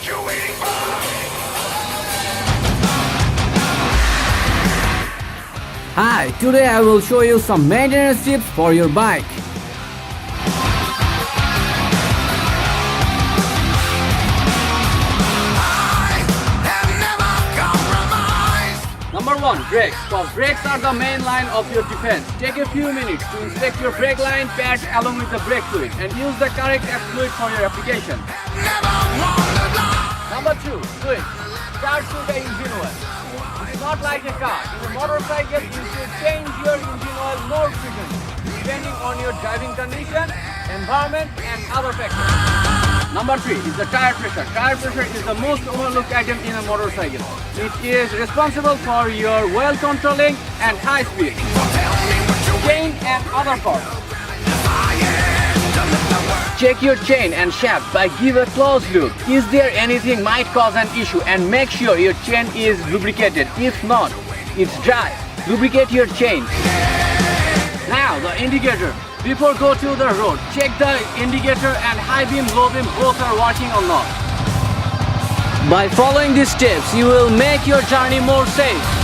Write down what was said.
what you waiting for? Hi, today I will show you some maintenance tips for your bike. Number 1, brakes. So brakes are the main line of your defense. Take a few minutes to inspect your brake line pads along with the brake fluid and use the correct fluid for your application. Number 2, switch. Start with the engine oil. It's not like a car. In a motorcycle, you should change your engine oil more frequently, depending on your driving condition, environment, and other factors. Number 3 is the tire pressure. Tire pressure is the most overlooked item in a motorcycle. It is responsible for your well controlling and high speed, chain and other parts. Check your chain and shaft by give a close look. Is there anything might cause an issue, and make sure your chain is lubricated. If not, it's dry. Lubricate your chain. Now the indicator. Before go to the road, check the indicator and high beam, low beam both are working or not. By following these steps, you will make your journey more safe.